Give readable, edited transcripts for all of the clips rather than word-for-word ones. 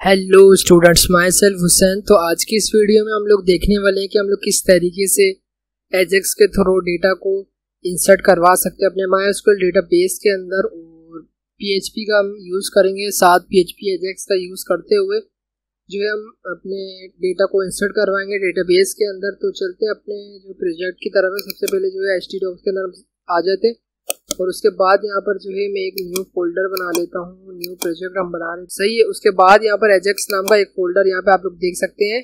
Hello students, my self Hussain. तो आज की इस वीडियो में हम लोग देखने वाले हैं कि हम लोग किस तरीके से एजेक्स के थ्रू डेटा को इंसर्ट करवा सकते हैं अपने MySQL डेटाबेस के अंदर, और PHP का हम यूज़ करेंगे, साथ PHP एजेक्स का यूज़ करते हुए जो है हम अपने डेटा को इंसर्ट करवाएंगे डेटाबेस के अंदर। तो चलते हैं अपने जो प्रोजेक्ट की तरफ है। सबसे पहले जो है htdocs के अंदर आ जाते हैं और उसके बाद यहाँ पर जो है मैं एक न्यू फोल्डर बना लेता हूँ। न्यू प्रोजेक्ट हम बना रहे हैं, सही है। उसके बाद यहाँ पर एजेक्स नाम का एक फोल्डर यहाँ पे आप लोग देख सकते हैं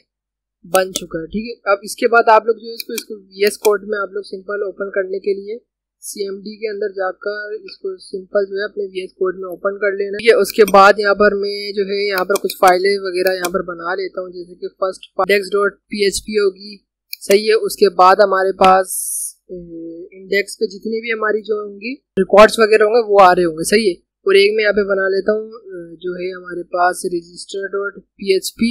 बन चुका है, ठीक है। अब इसके बाद आप लोग जो है इसको VS कोड में आप लोग सिंपल ओपन करने के लिए CMD के अंदर जाकर इसको सिंपल जो है अपने VS कोड में ओपन कर लेना है। उसके बाद यहाँ पर मैं जो है यहाँ पर कुछ फाइलें वगैरह यहाँ पर बना लेता हूँ, जैसे कि फर्स्ट index.php होगी, सही है। उसके बाद हमारे पास इंडेक्स पे जितनी भी हमारी जो होंगी रिकॉर्ड्स वगैरह होंगे वो आ रहे होंगे, सही है। और एक मैं यहाँ पे बना लेता हूँ जो है हमारे पास register.php।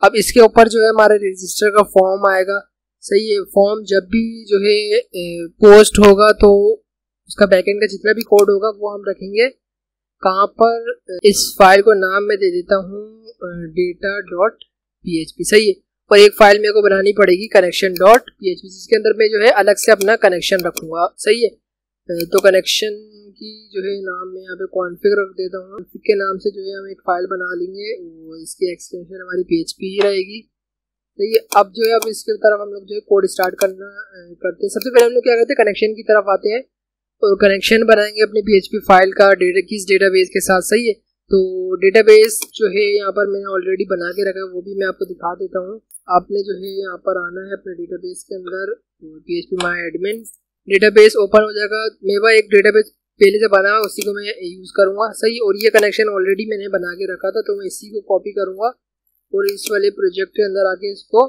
अब इसके ऊपर जो है हमारे रजिस्टर का फॉर्म आएगा, सही है। फॉर्म जब भी जो है पोस्ट होगा तो उसका बैकएंड का जितना भी कोड होगा वो हम रखेंगे कहाँ पर, इस फाइल को नाम मैं दे देता हूँ data.php, सही है। और एक फाइल मेरे को बनानी पड़ेगी connection.php, जिसके अंदर मैं जो है अलग से अपना कनेक्शन रखूंगा, सही है। तो कनेक्शन की जो है नाम मैं यहाँ पे कॉन्फ़िग रख देता हूँ। कॉन्फ़िग के नाम से जो है हम एक फाइल बना लेंगे, वो इसकी एक्सटेंशन हमारी PHP ही रहेगी, सही है। अब जो है अब इसके तरफ हम लोग जो है कोड स्टार्ट करते हैं। सबसे पहले हम लोग क्या करते हैं, कनेक्शन की तरफ आते हैं और कनेक्शन बनाएंगे अपनी PHP फाइल का किस डेटाबेस के साथ, सही है। तो डेटाबेस जो है यहाँ पर मैंने ऑलरेडी बना के रखा है, वो भी मैं आपको दिखा देता हूँ। आपने जो है यहाँ पर आना है अपने डेटाबेस के अंदर, PHP my admin database open हो जाएगा। मेरा एक डेटाबेस पहले से बना है, उसी को मैं यूज़ करूँगा, सही। और ये कनेक्शन ऑलरेडी मैंने बना के रखा था, तो मैं इसी को कॉपी करूँगा और इस वाले प्रोजेक्ट के अंदर आके इसको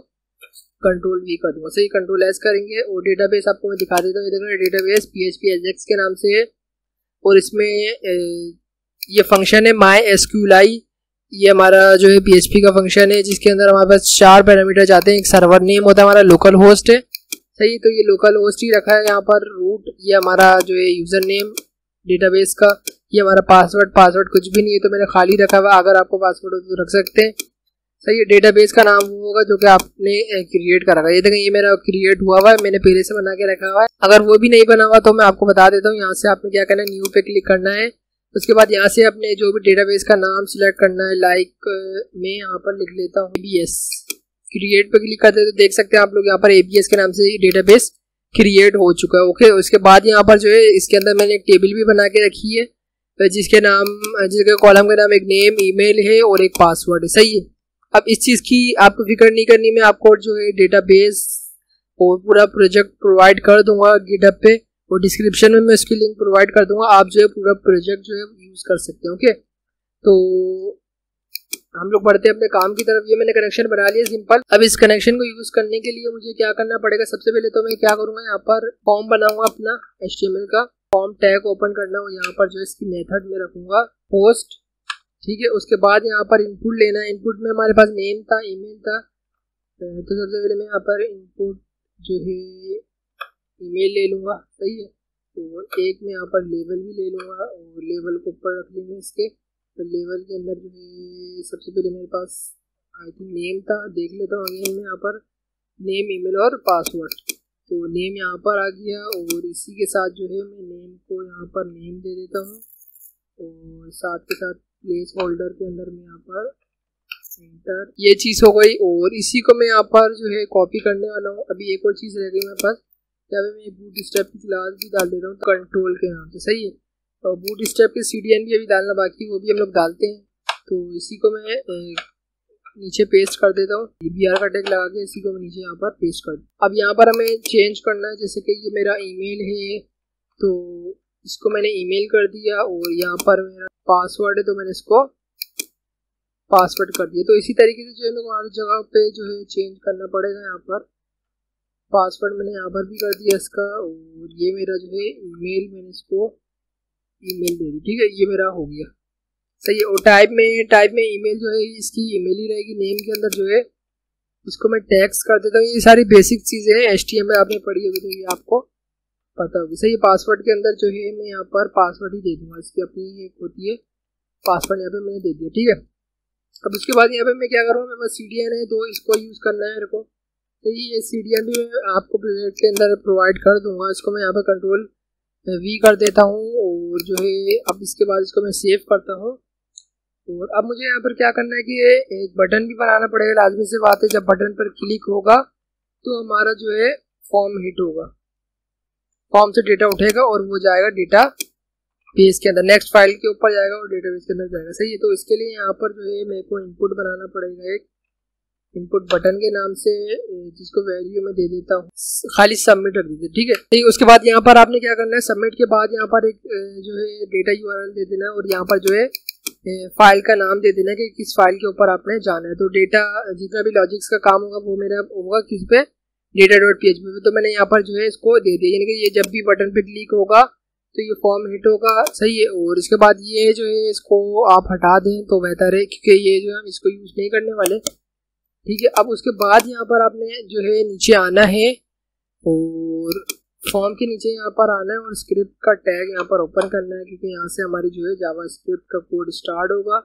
कंट्रोल V कर दूँगा, सही। कंट्रोल S करेंगे और डेटाबेस आपको मैं दिखा देता हूँ। देखो डेटाबेस PHP एजेक्स के नाम से है और इसमें ये फंक्शन है MySQLi। ये हमारा जो है PHP का फंक्शन है, जिसके अंदर हमारे पास 4 पैरामीटर जाते हैं। एक सर्वर नेम होता है, हमारा लोकल होस्ट है, सही। तो ये लोकल होस्ट ही रखा है यहाँ पर। रूट ये हमारा जो है यूज़र नेम डेटाबेस का। ये हमारा पासवर्ड कुछ भी नहीं है, तो मैंने खाली रखा हुआ। अगर आपको पासवर्ड हो तो रख सकते हैं, सही है। डेटाबेस का नाम वो होगा जो कि आपने क्रिएट करा हुआ। ये देखें, ये मेरा क्रिएट हुआ है, मैंने पहले से बना के रखा हुआ है। अगर वो भी नहीं बना हुआ तो मैं आपको बता देता हूँ। यहाँ से आपने क्या करना है, न्यू पे क्लिक करना है। उसके बाद यहाँ से अपने जो भी डेटाबेस का नाम सिलेक्ट करना है, लाइक मैं यहाँ पर लिख लेता हूँ ABS। क्रिएट पे क्लिक करते तो देख सकते हैं आप लोग यहाँ पर ABS के नाम से डेटाबेस क्रिएट हो चुका है, ओके। उसके बाद यहाँ पर जो है इसके अंदर मैंने एक टेबल भी बना के रखी है, जिसके कॉलम का नाम एक नेम, ईमेल है और एक पासवर्ड है, सही है। अब इस चीज़ की आपको फिक्र नहीं करनी, मैं आपको जो है डेटाबेस और पूरा प्रोजेक्ट प्रोवाइड कर दूंगा गिटहब पे, और डिस्क्रिप्शन में मैं इसकी लिंक प्रोवाइड कर दूंगा। आप जो है पूरा प्रोजेक्ट जो है यूज़ कर सकते हैं, ओके। तो हम लोग बढ़ते हैं अपने काम की तरफ। ये मैंने कनेक्शन बना लिया सिंपल। अब इस कनेक्शन को यूज़ करने के लिए मुझे क्या करना पड़ेगा, सबसे पहले तो मैं क्या करूँगा, यहाँ पर फॉर्म बनाऊंगा अपना HTML का फॉर्म टैग ओपन करना, और यहाँ पर जो है इसकी मेथड में रखूँगा पोस्ट, ठीक है। उसके बाद यहाँ पर इनपुट लेना है। इनपुट में हमारे पास नेम था, ईमेल था, तो सबसे पहले मैं यहाँ पर इनपुट जो है ईमेल ले लूँगा, सही है। और एक मैं यहाँ पर लेवल भी ले लूँगा और लेवल को ऊपर रख लेंगे इसके। तो लेवल के अंदर जो है सबसे पहले मेरे पास आई थिंक नेम था, देख लेता हूँ अगेन मैं यहाँ पर नेम, ईमेल और पासवर्ड। तो नेम यहाँ पर आ गया और इसी के साथ जो है मैं नेम को यहाँ पर नेम दे देता हूँ, और साथ के साथ प्लेस होल्डर के अंदर मैं यहाँ पर एंटर, ये चीज़ हो गई। और इसी को मैं यहाँ पर जो है कॉपी करने वाला हूँ। अभी एक और चीज़ रह गई मेरे पास, यहाँ पे मैं बूटस्ट्रैप की क्लास भी डाल देता हूँ कंट्रोल के नाम से, सही है। और बूटस्ट्रैप की CDN भी अभी डालना बाकी, वो भी हम लोग डालते हैं। तो इसी को मैं नीचे पेस्ट कर देता हूँ, BR का टैग लगा के इसी को मैं नीचे यहाँ पर पेस्ट कर दूँ। अब यहाँ पर हमें चेंज करना है, जैसे कि ये मेरा ईमेल है तो इसको मैंने ईमेल कर दिया, और यहाँ पर मेरा पासवर्ड है तो मैंने इसको पासवर्ड कर दिया। तो इसी तरीके से जो है मेरे को हर जगह पे जो है चेंज करना पड़ेगा। यहाँ पर पासवर्ड मैंने यहाँ पर भी कर दिया इसका, और ये मेरा जो है ईमेल, मैंने इसको ईमेल दे दी, ठीक है। ये मेरा हो गया, सही है। और टाइप में ईमेल जो है इसकी ईमेल ही रहेगी। नेम के अंदर जो है इसको मैं टैग्स कर देता हूँ। ये सारी बेसिक चीज़ें हैं, HTML आपने पढ़ी होगी तो ये आपको पता होगी, सही है। पासवर्ड के अंदर जो है मैं यहाँ पर पासवर्ड ही दे दूँगा, इसकी अपनी एक होती है पासवर्ड, यहाँ पे मैंने दे दिया, ठीक है। अब उसके बाद यहाँ पे मैं क्या करूँगा, मेरे पास CDN है तो इसको यूज़ करना है मेरे को। तो ये CDN भी मैं आपको प्रोजेक्ट के अंदर प्रोवाइड कर दूंगा। इसको मैं यहाँ पे Ctrl+V कर देता हूँ और जो है अब इसके बाद इसको मैं सेव करता हूँ। और अब मुझे यहाँ पर क्या करना है कि एक बटन भी बनाना पड़ेगा, लाजमी सी बात है। जब बटन पर क्लिक होगा तो हमारा जो है फॉर्म हिट होगा, फॉर्म से डेटा उठेगा और वो जाएगा डेटा बेस के अंदर, नेक्स्ट फाइल के ऊपर जाएगा और डेटाबेस के अंदर जाएगा। सही है, तो इसके लिए यहाँ पर जो है मेरे को इनपुट बनाना पड़ेगा, एक इनपुट बटन के नाम से, जिसको वैल्यू में दे देता हूँ, खाली सबमिट रख देते। ठीक है, ठीक। उसके बाद यहाँ पर आपने क्या करना है, सबमिट के बाद यहाँ पर एक जो है डेटा URL दे देना है और यहाँ पर जो है फाइल का नाम दे देना कि किस फाइल के ऊपर आपने जाना है। तो डेटा जितना भी लॉजिक्स का काम होगा वो मेरा होगा किस पे, data.php पे। तो मैंने यहाँ पर जो है इसको दे दिया, यानी कि ये जब भी बटन पे क्लिक होगा तो ये फॉर्म हिट होगा। सही है, और इसके बाद ये जो है इसको आप हटा दें तो बेहतर है, क्योंकि ये जो है हम इसको यूज़ नहीं करने वाले। ठीक है, अब उसके बाद यहाँ पर आपने जो है नीचे आना है और फॉर्म के नीचे यहाँ पर आना है और स्क्रिप्ट का टैग यहाँ पर ओपन करना है, क्योंकि यहाँ से हमारी जो है जावास्क्रिप्ट का कोड स्टार्ट होगा।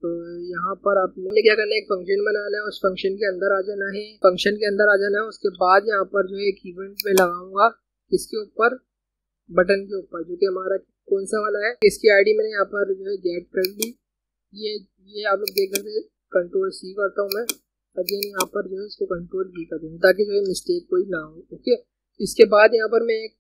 तो यहाँ पर आपने क्या करना है, एक फंक्शन बनाना है, उस फंक्शन के अंदर आ जाना है, फंक्शन के अंदर आ जाना है। उसके बाद यहाँ पर जो है एक इवेंट में लगाऊंगा, इसके ऊपर बटन के ऊपर, जो कि हमारा कौन सा वाला है, इसकी आईडी मैंने यहाँ पर जो है गेट कर ली। ये आप लोग देख सकते हैं, Ctrl+C करता हूँ मैं, अगेन यहाँ पर जो है इसको Ctrl+V कर दूँ ताकि जो है मिस्टेक कोई ना हो। ओके, इसके बाद यहाँ पर मैं एक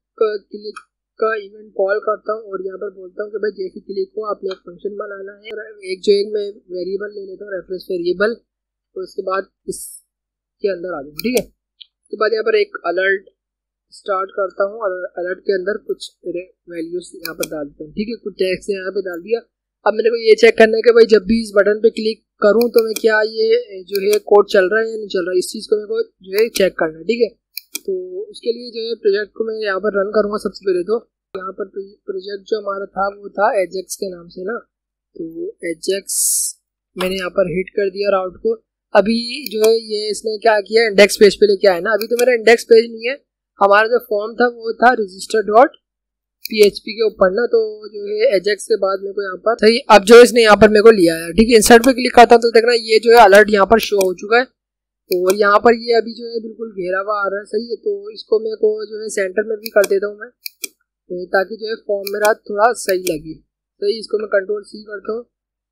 क्लिक का इवेंट कॉल करता हूँ और यहाँ पर बोलता हूँ कि भाई जैसे क्लिक हो आपने एक फंक्शन बनाना है, एक जो एक मैं वेरिएबल ले लेता हूँ, रेफरेंस वेरिएबल, तो इसके बाद इसके अंदर आ जाऊँ। ठीक है, उसके बाद यहाँ पर एक अलर्ट स्टार्ट करता हूँ और अलर्ट के अंदर कुछ वैल्यूज यहाँ पर डाल देता हूँ। ठीक है, कुछ टेक्स्ट यहाँ पे डाल दिया। अब मेरे को ये चेक करना है कि भाई जब भी इस बटन पे क्लिक करूँ तो मैं क्या ये जो है कोड चल रहा है या नहीं चल रहा है, इस चीज़ को मेरे को जो है चेक करना है। ठीक है, तो उसके लिए जो है प्रोजेक्ट को मैं यहाँ पर रन करूँगा। सबसे पहले तो यहाँ पर प्रोजेक्ट जो हमारा था वो था एजेक्स के नाम से ना, तो एजेक्स मैंने यहाँ पर हिट कर दिया राउट को। अभी जो है ये इसने क्या किया, इंडेक्स पेज पे लेके आया ना। अभी तो मेरा इंडेक्स पेज नहीं है, हमारा जो फॉर्म था वो था register.php के ऊपर ना। तो जो है एजेक्स के बाद मेरे को यहाँ पर सही, अब जो इसने यहाँ पर मेरे को लिया है। ठीक है, इंसर्ट पे क्लिक करता हूँ तो देखना ये जो है अलर्ट यहाँ पर शो हो चुका है और यहाँ पर ये अभी जो है बिल्कुल घेरा हुआ आ रहा है। सही है, तो इसको मेरे को जो है सेंटर में भी कर देता हूँ मैं, ताकि जो है फॉर्म मेरा थोड़ा सही लगे। सही, इसको मैं Ctrl+C करता हूँ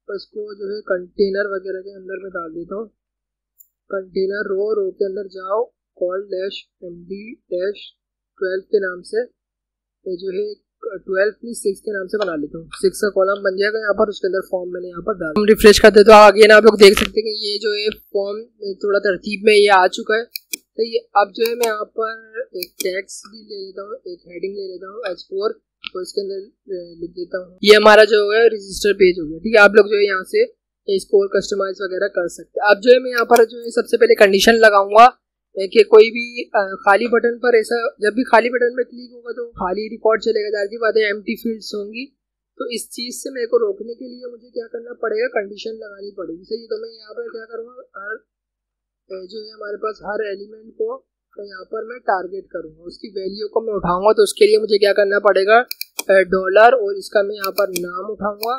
और इसको जो है कंटेनर वगैरह के अंदर में डाल देता हूँ। कंटेनर रो के अंदर जाओ, call-md-12 के नाम से जो है 12+6 के नाम से बना लेता हूँ। 6 का कॉलम बन जाएगा यहाँ पर, उसके अंदर फॉर्म मैंने यहाँ पर डाल। हम रिफ्रेश करते तो आगे आप लोग देख सकते हैं कि ये जो है फॉर्म थोड़ा तरतीब में ये आ चुका है। तो ये अब जो है मैं यहाँ पर एक टेक्स्ट भी ले लेता हूँ, एक हेडिंग ले लेता हूँ H4 और इसके अंदर लिख देता हूँ, ये हमारा जो है रजिस्टर पेज हो गया। ठीक है, आप लोग जो है यहाँ से इसको और कस्टमाइज वगैरह कर सकते हैं। अब जो है मैं यहाँ पर जो है सबसे पहले कंडीशन लगाऊंगा कि कोई भी खाली बटन पर ऐसा, जब भी खाली बटन पे क्लिक होगा तो खाली रिकॉर्ड चलेगा, जाहिर सी बात है एम्प्टी फील्ड्स होंगी। तो इस चीज़ से मेरे को रोकने के लिए मुझे क्या करना पड़ेगा, कंडीशन लगानी पड़ेगी। सही, तो मैं यहाँ पर क्या करूँगा, हर जो है हमारे पास हर एलिमेंट को यहाँ पर मैं टारगेट करूँगा, उसकी वैल्यू को मैं उठाऊँगा। तो उसके लिए मुझे क्या करना पड़ेगा, डॉलर, और इसका मैं यहाँ पर नाम उठाऊँगा।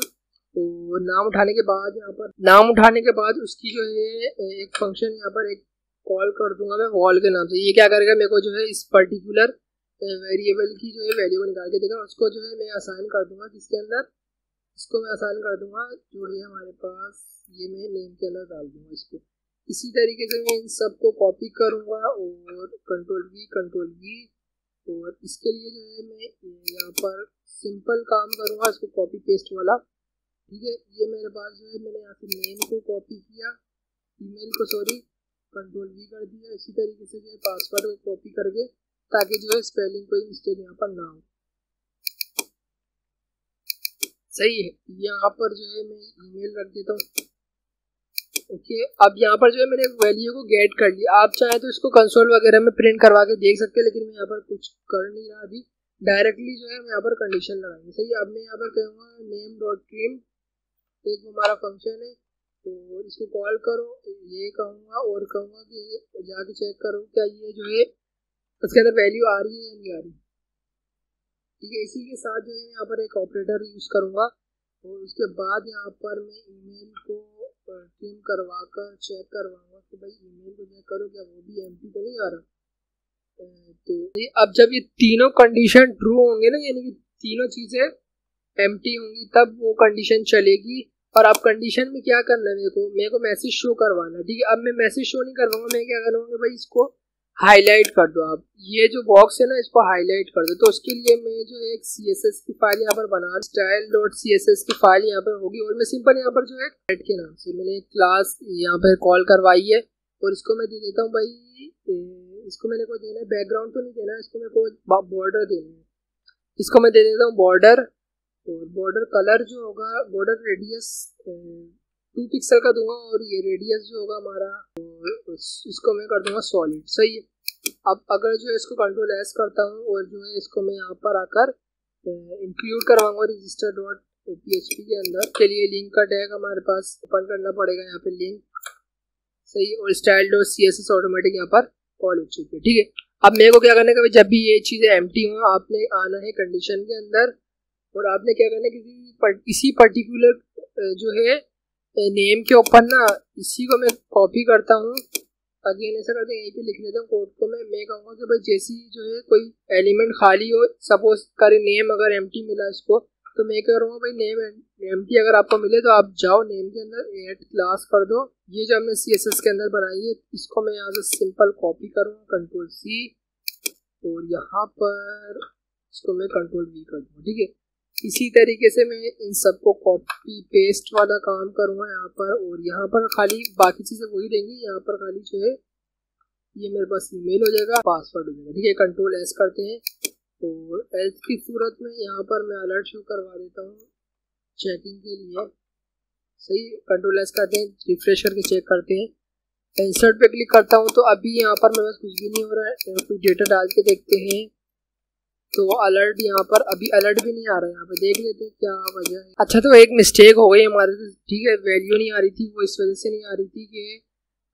तो नाम उठाने के बाद उसकी जो है एक फंक्शन यहाँ पर एक कॉल कर दूंगा मैं वॉल के नाम से। ये क्या करेगा, मेरे को जो है इस पर्टिकुलर वेरिएबल की जो है वैल्यू को निकाल के देगा। उसको जो है मैं असाइन कर दूंगा, किसके अंदर, इसको मैं असाइन कर दूंगा जो है हमारे पास, ये मैं नेम के अंदर डाल दूंगा इसको। इसी तरीके से मैं इन सबको कॉपी करूंगा और Ctrl+V और इसके लिए जो है मैं यहाँ पर सिंपल काम करूंगा, इसको कॉपी पेस्ट वाला। ठीक है, ये मेरे पास जो है मैंने यहाँ से नेम को कॉपी किया, ईमेल को Ctrl+V कर दिया। इसी तरीके से जो है पासवर्ड को कॉपी करके, ताकि जो है स्पेलिंग कोई मिस्टेक यहाँ पर ना हो। सही है, यहाँ पर जो है मैं ईमेल रख देता हूँ। ओके, अब यहाँ पर जो है मैंने वैल्यू को गेट कर लिया। आप चाहे तो इसको कंसोल वगैरह में प्रिंट करवा के देख सकते हैं, लेकिन मैं यहाँ पर कुछ कर नहीं रहा अभी, डायरेक्टली जो है मैं यहाँ पर कंडीशन लगाएंगे। सही, अब मैं यहाँ पर कहूँगा name.trim, एक हमारा फंक्शन है, तो इसको कॉल करो, ये कहूँगा और कहूँगा कि जाके चेक करो क्या ये जो है उसके अंदर वैल्यू आ रही है या नहीं आ रही। ठीक है, इसी के साथ जो है यहाँ पर एक ऑपरेटर यूज़ करूँगा और उसके बाद यहाँ पर मैं ईमेल को ट्रिम करवा कर चेक करवाऊंगा कि भाई ईमेल को चेक करो क्या वो भी एम्प्टी तो नहीं आ रहा। तो अब जब ये तीनों कंडीशन ट्रू होंगे ना, यानी कि तीनों चीज़ें एम्प्टी होंगी, तब वो कंडीशन चलेगी। और अब कंडीशन में क्या करना है, मेरे को मैसेज शो करवाना, ठीक है। अब मैं मैसेज शो नहीं करवाऊंगा, मैं क्या करूँगा भाई इसको हाईलाइट कर दो। आप ये जो बॉक्स है ना इसको हाईलाइट कर दो। तो उसके लिए मैं जो एक CSS की फाइल यहाँ पर बना style.css की फाइल यहाँ पर होगी, और मैं सिंपल यहाँ पर जो है गेट के नाम से मैंने एक क्लास यहाँ पर कॉल करवाई है, और इसको मैं दे देता हूँ भाई, इसको मैंने को देना है बैकग्राउंड तो नहीं देना है, इसको मेरे को बॉर्डर देना है। इसको मैं दे देता हूँ बॉर्डर, और बॉर्डर कलर जो होगा बॉर्डर रेडियस 2 पिक्सल का दूंगा, और ये रेडियस जो होगा हमारा इसको मैं कर दूंगा सॉलिड। सही है। अब अगर जो है इसको कंट्रोल S करता हूँ, और जो है इसको मैं यहाँ पर आकर इंक्लूड करवाऊंगा register.php के अंदर। के लिए लिंक का टैग हमारे पास ओपन करना पड़ेगा, यहाँ पे लिंक। सही। और style.css ऑटोमेटिक यहाँ पर कॉल हो चुकी है, ठीक है। अब मेरे को क्या करना है कि जब भी ये चीज़ें एम्प्टी हो, आपने आना है कंडीशन के अंदर, और आपने क्या करना है किसी पर्टिकुलर जो है नेम के ऊपर ना, इसी को मैं कॉपी करता हूँ। अगेन ऐसा करते हैं, यहीं पे लिख लेता हूँ कोड को। मैं कहूँगा कि भाई जैसी जो है कोई एलिमेंट खाली हो, सपोज करे नेम अगर एम्प्टी मिला इसको, तो मैं करूँगा भाई नेम एम्प्टी अगर आपको मिले तो आप जाओ नेम के अंदर ऐड क्लास कर दो। ये जो हमने CSS के अंदर बनाई है, इसको मैं यहाँ से सिंपल कॉपी करूँगा, Ctrl+C, और यहाँ पर इसको मैं Ctrl+V कर दूँगा, ठीक है। इसी तरीके से मैं इन सबको कॉपी पेस्ट वाला काम करूँगा यहाँ पर, और यहाँ पर खाली बाकी चीज़ें वही रहेंगी। यहाँ पर खाली जो है ये मेरे पास ईमेल हो जाएगा, पासवर्ड हो जाएगा, ठीक है। Ctrl+S करते हैं, और एल्स की सूरत में यहाँ पर मैं अलर्ट शो करवा देता हूँ चेकिंग के लिए। सही। Ctrl+S करते हैं, रिफ्रेश करके चेक करते हैं। इंसर्ट पे क्लिक करता हूँ, तो अभी यहाँ पर मेरे पास कुछ भी नहीं हो रहा है। कुछ डेटा डाल के देखते हैं, तो अलर्ट यहाँ पर अभी अलर्ट भी नहीं आ रहा है। यहाँ पे देख लेते हैं क्या वजह है। अच्छा, तो एक मिस्टेक हो गई हमारे से, ठीक है। वैल्यू नहीं आ रही थी, वो इस वजह से नहीं आ रही थी कि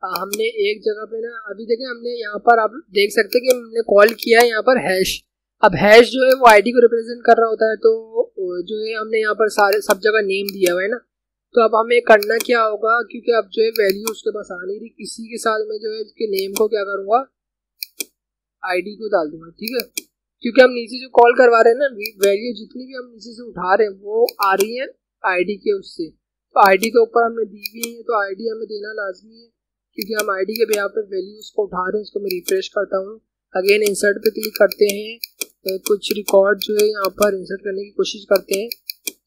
हमने एक जगह पे ना, अभी देखें हमने यहाँ पर, आप देख सकते हैं कि हमने कॉल किया है यहाँ पर हैश। अब हैश जो है वो आईडी को रिप्रेजेंट कर रहा होता है, तो जो है हमने यहाँ पर सारे सब जगह नेम दिया हुआ है ना। तो अब हमें करना क्या होगा, क्योंकि अब जो है वैल्यू उसके पास आ नहीं रही, इसी के साथ में जो है इसके नेम को क्या करूँगा, आईडी को डाल दूंगा, ठीक है। क्योंकि हम नीचे जो कॉल करवा रहे हैं ना, वैल्यू जितनी भी हम नीचे से उठा रहे हैं वो आ रही है आईडी के उससे। तो आईडी के ऊपर हमने दी हुई है, तो आईडी हमें देना लाजमी है, क्योंकि हम आईडी के बिहाफ पे वैल्यूज को उठा रहे हैं। इसको मैं रिफ्रेश करता हूँ, अगेन इंसर्ट पे क्लिक करते हैं, कुछ रिकॉर्ड जो है यहाँ पर इंसर्ट करने की कोशिश करते हैं।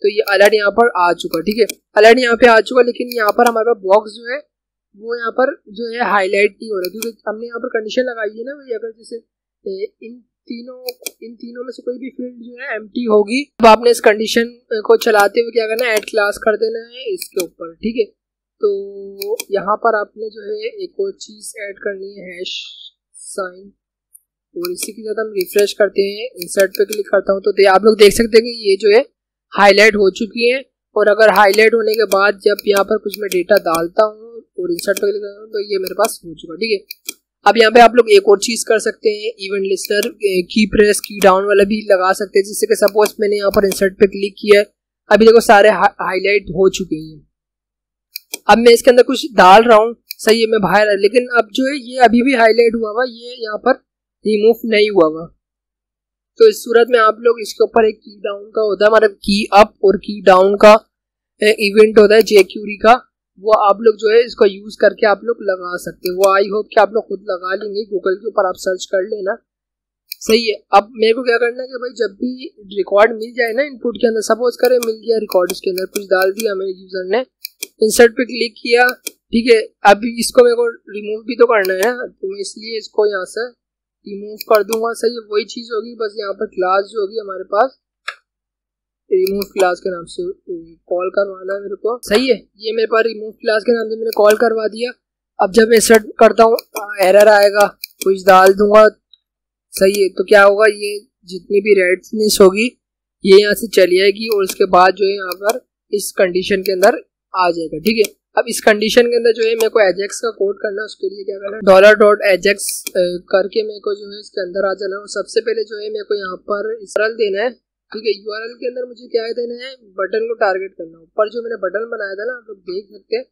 तो ये अलर्ट यहाँ पर आ चुका, ठीक है। अलर्ट यहाँ पे आ चुका, लेकिन यहाँ पर हमारे पास बॉक्स जो है वो यहाँ पर जो है हाईलाइट नहीं हो रहा, क्योंकि हमने यहाँ पर कंडीशन लगाई है ना, अगर जैसे इन तीनों में से कोई भी फील्ड जो है एम्प्टी होगी, अब आपने इस कंडीशन को चलाते हुए क्या करना है, ऐड क्लास कर देना है इसके ऊपर, ठीक है। तो यहाँ पर आपने जो है एक और चीज़ ऐड करनी है, हैश साइन, और इसी के साथ हम रिफ्रेश करते हैं, इंसर्ट पे क्लिक करता हूँ, तो आप लोग देख सकते हैं कि ये जो है हाईलाइट हो चुकी है। और अगर हाईलाइट होने के बाद जब यहाँ पर कुछ मैं डेटा डालता हूँ और इंसर्ट पे क्लिक करता हूँ, तो ये मेरे पास हो चुका, ठीक है। अब यहाँ पे आप लोग एक और चीज़ कर सकते हैं, इवेंट लिस्टर की प्रेस की डाउन वाला भी लगा सकते हैं, जिससे कि सपोज मैंने यहाँ पर इंसर्ट पे क्लिक किया, अभी देखो सारे हाईलाइट हो चुके हैं। अब मैं इसके अंदर कुछ डाल रहा हूँ, सही है, मैं बाहर, लेकिन अब जो है ये अभी भी हाईलाइट हुआ हुआ, ये यहाँ पर रिमूव नहीं हुआ हुआ। तो इस सूरत में आप लोग इसके ऊपर एक की डाउन का होता है, मतलब की अप और की डाउन का इवेंट होता है jQuery का, वो आप लोग जो है इसको यूज करके आप लोग लगा सकते हैं। वो आई होप कि आप लोग खुद लगा लेंगे, गूगल के ऊपर आप सर्च कर लेना, सही है। अब मेरे को क्या करना है कि भाई जब भी रिकॉर्ड मिल जाए ना इनपुट के अंदर, सपोज करें मिल गया रिकॉर्ड, इसके अंदर कुछ डाल दिया मेरे यूजर ने, इंसर्ट पे क्लिक किया, ठीक है। अभी इसको मेरे को रिमूव भी तो करना है, तो मैं इसलिए इसको यहाँ से रिमूव कर दूंगा, सही है। वही चीज़ होगी, बस यहाँ पर क्लास जो होगी हमारे पास, रिमूव क्लास के नाम से कॉल करवाना है मेरे को, सही है। ये मेरे पास रिमूव क्लास के नाम से मैंने कॉल करवा दिया। अब जब मैं सेट करता हूँ एरर आएगा, कुछ डाल दूंगा, सही है। तो क्या होगा, ये जितनी भी रेडनेस होगी ये यहाँ से चली जाएगी, और उसके बाद जो है यहाँ पर इस कंडीशन के अंदर आ जाएगा, ठीक है। अब इस कंडीशन के अंदर जो है मेरे को एजेक्स का कोड करना है, उसके लिए क्या करना है, $.ajax करके मेरे को जो है इसके अंदर आ जाना है। सबसे पहले जो है मेरे को यहाँ पर URL देना है, ठीक है। URL के अंदर मुझे क्या देना है, बटन को टारगेट करना है। ऊपर जो मैंने बटन बनाया था ना, आप लोग देख सकते हैं,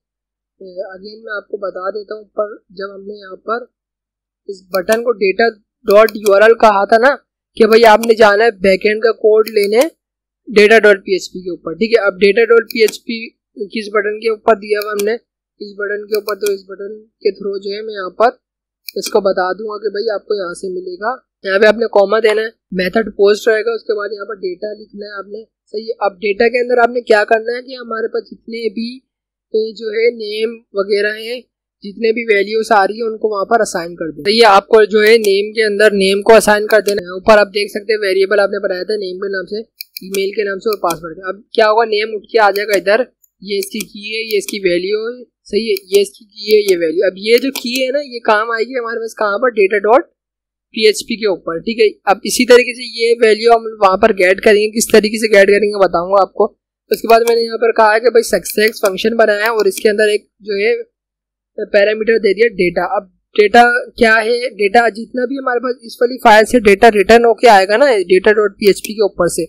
अगेन मैं आपको बता देता हूँ, पर जब हमने यहाँ पर इस बटन को डेटा डॉट यूआरएल कहा था ना कि भाई आपने जाना है बैकएंड का कोड लेने डेटा डॉट पीएचपी के ऊपर, ठीक है। अब डेटा डॉट पीएचपी किस बटन के ऊपर दिया हुआ हमने, इस बटन के ऊपर, तो इस बटन के थ्रू जो है मैं यहाँ पर इसको बता दूंगा कि भाई आपको यहाँ से मिलेगा, यहाँ पे आपने कॉमा देना है, मेथड पोस्ट रहेगा, उसके बाद यहाँ पर डेटा लिखना है आपने, सही है। अब डेटा के अंदर आपने क्या करना है कि हमारे पास जितने भी जो है नेम वगैरह हैं, जितने भी वैल्यूज आ रही है उनको वहां पर असाइन कर देना। ये आपको जो है नेम के अंदर नेम को असाइन कर देना है। ऊपर आप देख सकते हैं वेरिएबल आपने बनाया था नेम के नाम से, ईमेल के नाम से और पासवर्ड के। अब क्या होगा, नेम उठ के आ जाएगा इधर, ये इसकी की है, ये इसकी वैल्यू है, सही है, ये इसकी की है, ये वैल्यू। अब ये जो की है ना, ये काम आएगी हमारे पास कहाँ पर, डेटा डॉट पीएचपी के ऊपर, ठीक है। अब इसी तरीके से ये वैल्यू हम वहां पर गेट करेंगे, किस तरीके से गेट करेंगे बताऊंगा आपको। उसके बाद मैंने यहाँ पर कहा है कि भाई सक्सेस फंक्शन बनाया है और इसके अंदर एक जो है पैरामीटर दे दिया डेटा। अब डेटा क्या है, डेटा जितना भी हमारे पास इस वाली फाइल से डेटा रिटर्न होके आएगा ना डेटा डॉट पीएचपी के ऊपर से,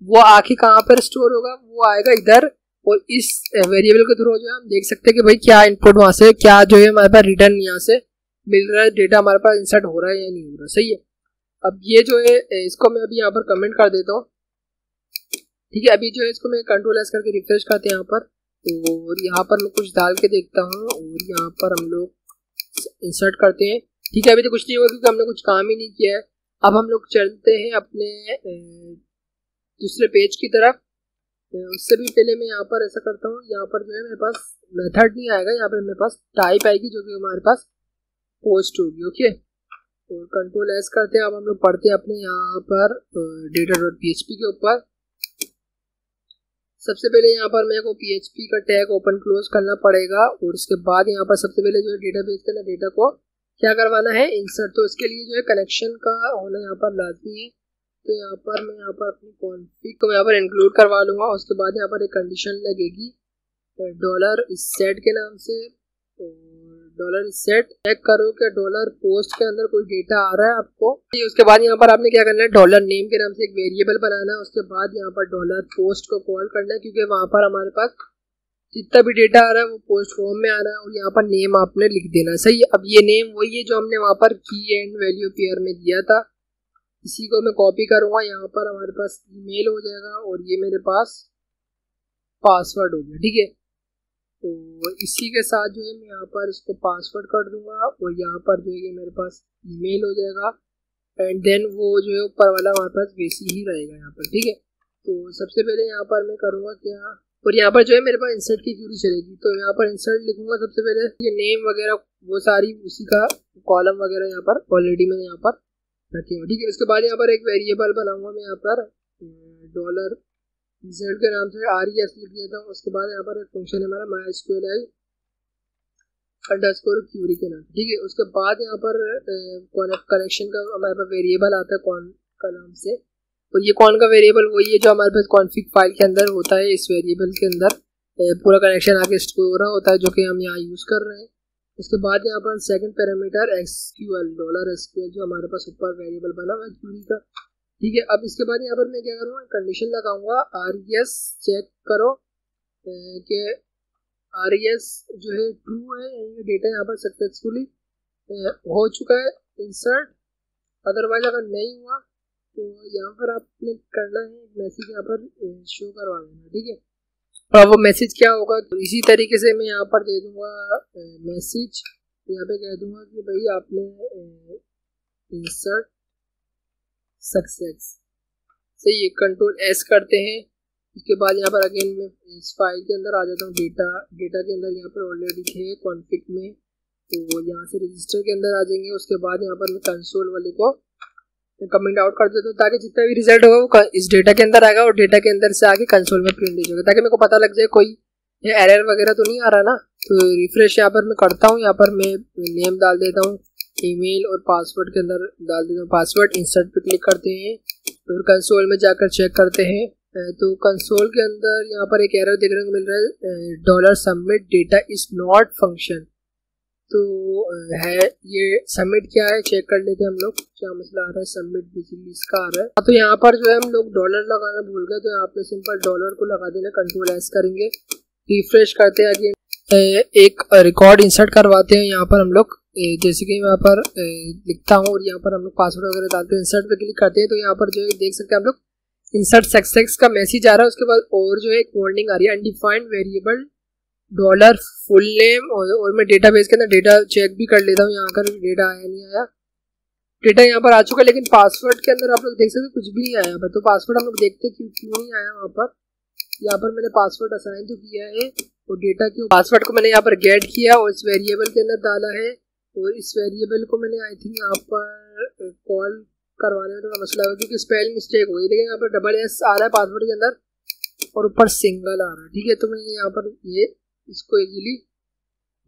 वो आके कहाँ पर स्टोर होगा, वो आएगा इधर, और इस वेरिएबल के थ्रू जो है हम देख सकते हैं कि भाई क्या इनपुट वहां से, क्या जो है हमारे पास रिटर्न यहाँ से मिल रहा है, डेटा हमारे पास इंसर्ट हो रहा है या नहीं हो रहा, सही है। अब ये जो है इसको मैं अभी यहाँ पर कमेंट कर देता हूँ, ठीक है। अभी जो है इसको मैं कंट्रोल एस करके रिफ्रेश करते हैं यहाँ पर, और यहाँ पर मैं कुछ डाल के देखता हूँ, और यहाँ पर हम लोग इंसर्ट करते हैं, ठीक है। अभी तो कुछ नहीं हुआ क्योंकि हमने कुछ काम ही नहीं किया है। अब हम लोग चलते हैं अपने दूसरे पेज की तरफ। उससे भी पहले मैं यहाँ पर ऐसा करता हूँ, यहाँ पर जो है मेरे पास मेथड नहीं आएगा, यहाँ पर मेरे पास टाइप आएगी जो कि हमारे पास पोस्ट होगी, ओके। और कंट्रोल एस करते हैं। अब हम लोग पढ़ते हैं अपने यहाँ पर डेटा डॉट पीएचपी के ऊपर। सबसे पहले यहाँ पर मेरे को PHP का टैग ओपन क्लोज करना पड़ेगा, और उसके बाद यहाँ पर सबसे पहले जो है डेटाबेस के अंदर डेटा को क्या करवाना है, इंसर्ट। तो इसके लिए जो है कनेक्शन का होना यहाँ पर लाजमी है। तो यहाँ पर मैं यहाँ पर अपनी कॉन्फिग को यहाँ पर इंक्लूड करवा लूँगा। उसके बाद यहाँ पर एक कंडीशन लगेगी डॉलर सेट के नाम से, डॉलर सेट चेक करो कि डॉलर पोस्ट के अंदर कोई डेटा आ रहा है आपको। उसके बाद यहाँ पर आपने क्या करना है, डॉलर नेम के नाम से एक वेरिएबल बनाना है। उसके बाद यहाँ पर डॉलर पोस्ट को कॉल करना है, क्योंकि वहाँ पर हमारे पास जितना भी डेटा आ रहा है वो पोस्ट फॉर्म में आ रहा है, और यहाँ पर नेम आपने लिख देना है, सही है। अब ये नेम वही है जो हमने वहाँ पर की एंड वैल्यू पेयर में दिया था। इसी को मैं कॉपी करूँगा, यहाँ पर हमारे पास ईमेल हो जाएगा, और ये मेरे पास पासवर्ड हो गया, ठीक है। तो इसी के साथ जो है मैं यहाँ पर इसको पासवर्ड कर दूंगा, और यहाँ पर जो है मेरे पास ईमेल हो जाएगा, एंड देन वो जो है ऊपर वाला हमारे पास वैसे ही रहेगा यहाँ पर, ठीक है। तो सबसे पहले यहाँ पर मैं करूँगा क्या, और यहाँ पर जो है मेरे पास इंसर्ट की क्यूरी चलेगी। तो यहाँ पर इंसर्ट लिखूंगा सबसे पहले, ये नेम वगैरह वो सारी उसी का कॉलम वगैरह यहाँ पर ऑलरेडी मैंने यहाँ पर रखे हुए, ठीक है। उसके बाद यहाँ पर एक वेरिएबल बनाऊंगा मैं यहाँ पर डॉलर रिजल्ट के नाम से RES लिख देता हूँ। उसके बाद यहाँ पर एक फंक्शन है हमारा MySQLi अंडरस्कोर क्यूरी के नाम, ठीक है। उसके बाद यहाँ पर कनेक्शन का हमारे पास वेरिएबल आता है कॉन का नाम से, और ये कॉन का वेरिएबल वही है जो हमारे पास कॉन्फिग फाइल के अंदर होता है। इस वेरिएबल के अंदर पूरा कनेक्शन आके स्टोर हो रहा होता है, जो कि हम यहाँ यूज़ कर रहे हैं। उसके बाद यहाँ पर second parameter SQL dollar SQL जो हमारे पास ऊपर वेरिएबल बना हुआ है क्यूरी का, ठीक है। अब इसके बाद यहाँ पर मैं क्या करूँगा, कंडीशन लगाऊंगा RES चेक करो कि RES जो है ट्रू है, यानी डेटा यहाँ पर सक्सेसफुली हो चुका है इंसर्ट। अदरवाइज अगर नहीं हुआ तो यहाँ पर आपने करना है एक मैसेज यहाँ पर शो करवा देना, ठीक है। और वो मैसेज क्या होगा, तो इसी तरीके से मैं यहाँ पर दे दूंगा मैसेज, यहाँ पे कह दूंगा कि भाई आपने इंसर्ट सक्सेस, सही है। कंट्रोल एस करते हैं। उसके बाद यहाँ पर अगेन मैं इस फाइल के अंदर आ जाता हूँ, डेटा के अंदर यहाँ पर ऑलरेडी थे कॉन्फिग में, तो यहाँ से रजिस्टर के अंदर आ जाएंगे। उसके बाद यहाँ पर मैं कंसोल वाले को कमेंट आउट कर देता हूँ, ताकि जितना भी रिजल्ट होगा वो इस डेटा के अंदर आएगा, और डेटा के अंदर से आके कंसोल में प्रिंट हो जाएगा, ताकि मेरे को पता लग जाए कोई एरर वगैरह तो नहीं आ रहा ना। तो रिफ्रेश यहाँ पर मैं करता हूँ, यहाँ पर मैं नेम डाल देता हूँ, ईमेल और पासवर्ड के अंदर डाल देता हूँ पासवर्ड। इंसर्ट पे क्लिक करते हैं, फिर कंसोल में जाकर चेक करते हैं। तो कंसोल के अंदर यहाँ पर एक एरर देखने को मिल रहा है, dollar submit data is not function. तो है ये सबमिट क्या है चेक कर लेते हैं हम लोग, क्या मसला आ रहा है। सबमिट बिजली इसका आ रहा है, तो यहाँ पर जो है हम लोग डॉलर लगाना भूल गए, तो यहाँ पे सिंपल डॉलर को लगा देना, कंट्रोल एस करेंगे, रिफ्रेश करते हैं अगेन। एक रिकॉर्ड इंसर्ट करवाते हैं। यहाँ पर हम लोग जैसे कि यहाँ पर लिखता हूँ और यहाँ पर हम लोग पासवर्ड वगैरह डालते हैं, इंसर्ट पे क्लिक करते हैं तो यहाँ पर जो है देख सकते हैं हम लोग इंसर्ट सक्सेस का मैसेज आ रहा है। उसके बाद और जो है एक वार्निंग आ रही है undefined variable dollar full name, और मैं डेटाबेस के अंदर डेटा चेक भी कर लेता हूँ यहाँ पर डेटा आया नहीं आया। डेटा यहाँ पर आ चुका है लेकिन पासवर्ड के अंदर आप लोग देख सकते कुछ भी नहीं आया यहाँ पर। तो पासवर्ड हम लोग देखते क्यों नहीं आया वहाँ पर। यहाँ पर मैंने पासवर्ड असाइन तो किया है और डेटा के पासवर्ड को मैंने यहाँ पर गेट किया और इस वेरिएबल के अंदर डाला है, और इस वेरिएबल को मैंने आई थिंक यहाँ पर कॉल करवाने में थोड़ा मसला है क्योंकि स्पेलिंग मिस्टेक हो गई। देखिए यहाँ पर डबल एस आ रहा है पासवर्ड के अंदर और ऊपर सिंगल आ रहा है, ठीक है। तो मैं यहाँ पर ये इसको इजीली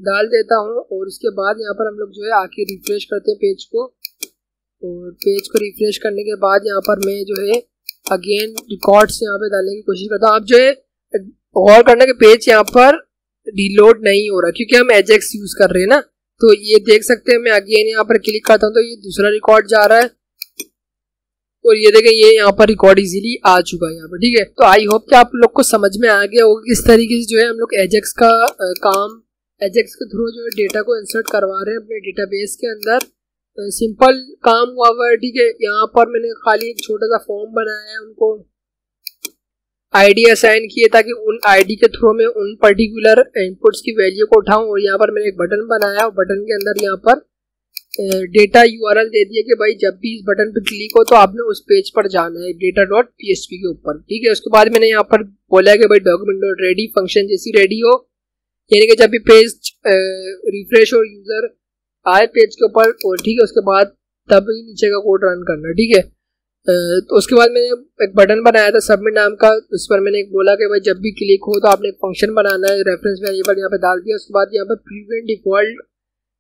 डाल देता हूँ और उसके बाद यहाँ पर हम लोग जो है आके रिफ्रेश करते हैं पेज को, और पेज को रिफ्रेश करने के बाद यहाँ पर मैं जो है अगेन रिकॉर्ड्स यहाँ पे डालने की कोशिश करता हूँ। आप जो है गौर करना कि पेज यहाँ पर रीलोड नहीं हो रहा क्योंकि हम एजेक्स यूज कर रहे हैं ना। तो ये देख सकते हैं मैं अगेन यहाँ पर क्लिक करता हूँ तो ये दूसरा रिकॉर्ड जा रहा है और ये देखें ये यहाँ पर रिकॉर्ड इजीली आ चुका है यहाँ पर, ठीक है। तो आई होप कि आप लोग को समझ में आ गया होगा किस तरीके से जो है हम लोग एजेक्स का काम एजेक्स के थ्रू जो है डेटा को इंसर्ट करवा रहे हैं अपने डेटाबेस के अंदर। सिंपल काम हुआ हुआ है, ठीक है। यहाँ पर मैंने खाली एक छोटा सा फॉर्म बनाया है, उनको आईडी असाइन किए ताकि उन आईडी के थ्रू में उन पर्टिकुलर इनपुट्स की वैल्यू को उठाऊं, और यहाँ पर मैंने एक बटन बनाया और बटन के अंदर यहाँ पर डेटा यूआरएल दे दिया कि भाई जब भी इस बटन पर क्लिक हो तो आपने उस पेज पर जाना है data.php के ऊपर, ठीक है। उसके बाद मैंने यहाँ पर बोला है कि भाई document.ready फंक्शन जैसी रेडी हो, यानी कि जब भी पेज रिफ्रेश और यूजर आए पेज के ऊपर और ठीक है उसके बाद तब ही नीचे का कोड रन करना, ठीक है। तो उसके बाद मैंने एक बटन बनाया था सबमिट नाम का, उस पर मैंने एक बोला कि भाई जब भी क्लिक हो तो आपने एक फंक्शन बनाना है, रेफरेंस वेरिएबल यहाँ पे डाल दिया। उसके बाद यहाँ पे प्रीवेंट डिफॉल्ट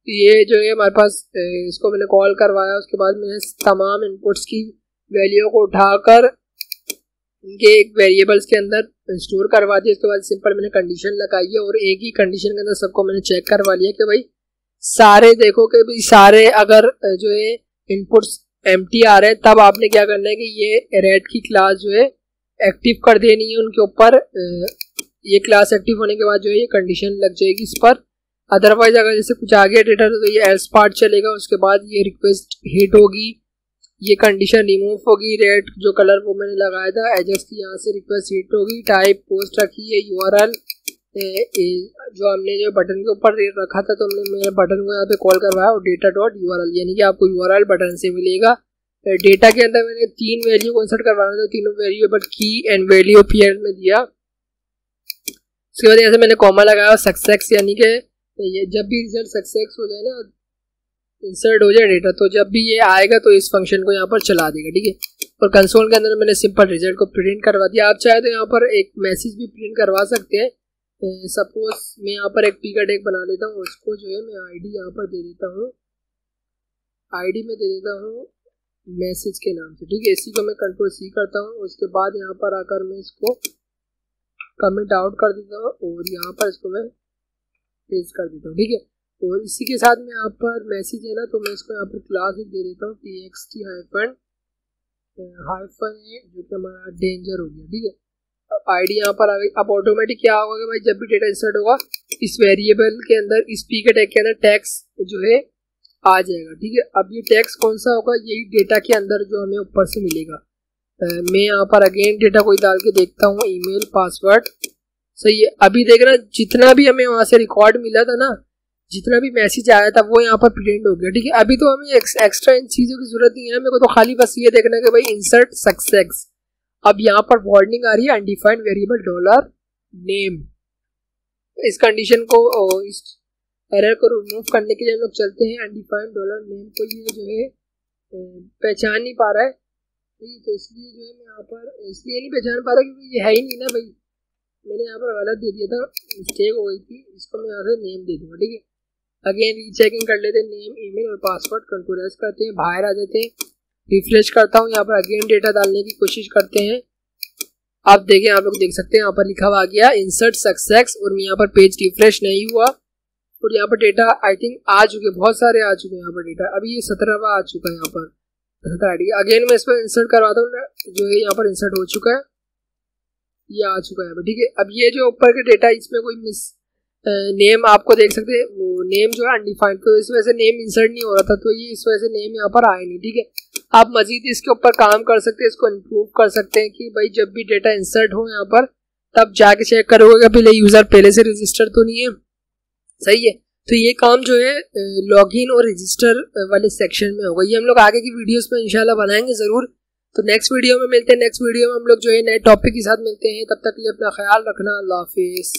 ये जो है हमारे पास इसको मैंने कॉल करवाया। उसके बाद मैंने तमाम इनपुट्स की वैल्यू को उठाकर इनके एक वेरिएबल्स के अंदर स्टोर करवा दिया। उसके बाद सिंपल मैंने कंडीशन लगाई है और एक ही कंडीशन के अंदर सबको मैंने चेक करवा लिया कि भाई सारे देखो कि भाई सारे अगर जो है इनपुट्स एम्प्टी आ रहे हैं तब आपने क्या करना है कि ये रेड की क्लास जो है एक्टिव कर देनी है उनके ऊपर। ये क्लास एक्टिव होने के बाद जो है ये कंडीशन लग जाएगी इस पर। अदरवाइज अगर जैसे कुछ आगे डेटा तो ये एल्स पार्ट चलेगा, उसके बाद ये रिक्वेस्ट हिट होगी, ये कंडीशन रिमूव होगी, रेड जो कलर वो मैंने लगाया था एजेक्स की यहाँ से रिक्वेस्ट हिट होगी, टाइप पोस्ट रखी है, यूआरएल जो हमने जो बटन के ऊपर रखा था तो हमने मेरे बटन को यहाँ पे कॉल करवाया और data.url यानी कि आपको यूआरएल बटन से मिलेगा। डेटा के अंदर मैंने 3 वैल्यू को इंसर्ट करवाना था, तीनों वेरिएबल की एंड वैल्यू पीएल में दिया। उसके बाद यहाँ से मैंने कॉमा लगाया सक्सेस, यानी कि ये जब भी रिजल्ट सक्सेस हो जाए ना इंसर्ट हो जाए डेटा तो जब भी ये आएगा तो इस फंक्शन को यहाँ पर चला देगा, ठीक है। और कंसोल के अंदर मैंने सिंपल रिजल्ट को प्रिंट करवा दिया। आप चाहे तो यहाँ पर एक मैसेज भी प्रिंट करवा सकते हैं। सपोज मैं यहाँ पर एक पी का टैग बना लेता हूँ, उसको जो है मैं आईडी यहाँ पर दे देता हूँ, आईडी में दे देता हूँ मैसेज के नाम से, ठीक है। इसी को मैं कंट्रोल सी करता हूँ। उसके बाद यहाँ पर आकर मैं इसको कमेंट आउट कर देता हूँ और यहाँ पर इसको मैं पेस्ट कर देता हूँ, ठीक है। और इसी के साथ में यहाँ पर मैसेज है ना तो मैं इसको यहाँ पर क्लास एक दे देता हूँ txt हाइफन जो कि हमारा डेंजर हो गया, ठीक है। अब आईडी यहाँ पर आ गई। अब ऑटोमेटिक क्या होगा कि भाई जब भी डेटा इंसर्ट होगा इस वेरिएबल के अंदर इस पी के टैग के अंदर टैक्स जो है आ जाएगा, ठीक है। अब ये टैक्स कौन सा होगा, यही डेटा के अंदर जो हमें ऊपर से मिलेगा। मैं यहाँ पर अगेन डेटा कोई डाल के देखता हूँ, ईमेल पासवर्ड सही है। अभी देख रहे जितना भी हमें वहाँ से रिकॉर्ड मिला था ना, जितना भी मैसेज आया था वो यहाँ पर प्रिंट हो गया, ठीक है। अभी तो हमें एक्स्ट्रा इन चीज़ों की जरूरत नहीं है, मेरे को तो खाली बस ये देखना है कि भाई इंसर्ट सक्सेस। अब यहाँ पर वार्निंग आ रही है अनडिफाइंड वेरिएबल डॉलर नेम। इस कंडीशन को इस एरर को रिमूव करने के लिए हम लोग चलते हैं अनडिफाइंड डॉलर नेम को, ये जो है पहचान नहीं पा रहा है, तो इसलिए जो है मैं यहाँ पर इसलिए नहीं पहचान पा रहा क्योंकि ये है ही नहीं ना भाई, मैंने यहाँ पर गलत दे दिया था, मिस्टेक हो गई थी। इसको मैं यहाँ से नेम दे दूँगा, ठीक है। अगेन रीचेकिंग कर लेते हैं, नेम ईमेल और पासवर्ड कंट्रोल एस करते हैं, बाहर आ जाते हैं, रिफ्रेश करता हूँ। यहाँ पर अगेन डेटा डालने की कोशिश करते हैं। आप देखें, आप लोग देख सकते हैं यहाँ पर लिखा हुआ आ गया इंसर्ट सक्सेस और यहाँ पर पेज रिफ्रेश नहीं हुआ और यहाँ पर डेटा आई थिंक आ चुके, बहुत सारे आ चुके हैं यहाँ पर डेटा। अभी ये 17वां आ चुका है यहाँ पर 17 आईडी। अगेन मैं इस पर इंसर्ट करवाता हूँ, जो है यहाँ पर इंसर्ट हो चुका है, ये आ चुका है, ठीक है। अब ये जो ऊपर के डेटा इसमें कोई नेम आपको देख सकते हैं, वो नेम जो है अनडिफाइंड, तो इस वजह से नेम इंसर्ट नहीं हो रहा था, तो ये इस वजह से नेम यहाँ पर आया नहीं। ठीक है, आप मजीद इसके ऊपर काम कर सकते हैं, इसको इम्प्रूव कर सकते हैं कि भाई जब भी डेटा इंसर्ट हो यहाँ पर तब जाके चेक करोगे कि पहले यूज़र पहले से रजिस्टर तो नहीं है। सही है, तो ये काम जो है लॉगिन और रजिस्टर वाले सेक्शन में होगा। ये हम लोग आगे की वीडियोस में इंशाल्लाह बनाएंगे ज़रूर। तो नेक्स्ट वीडियो में मिलते हैं, नेक्स्ट वीडियो में हम लोग जो है नए टॉपिक के साथ मिलते हैं। तब तक के लिए अपना ख्याल रखना, अल्लाह हाफिज़।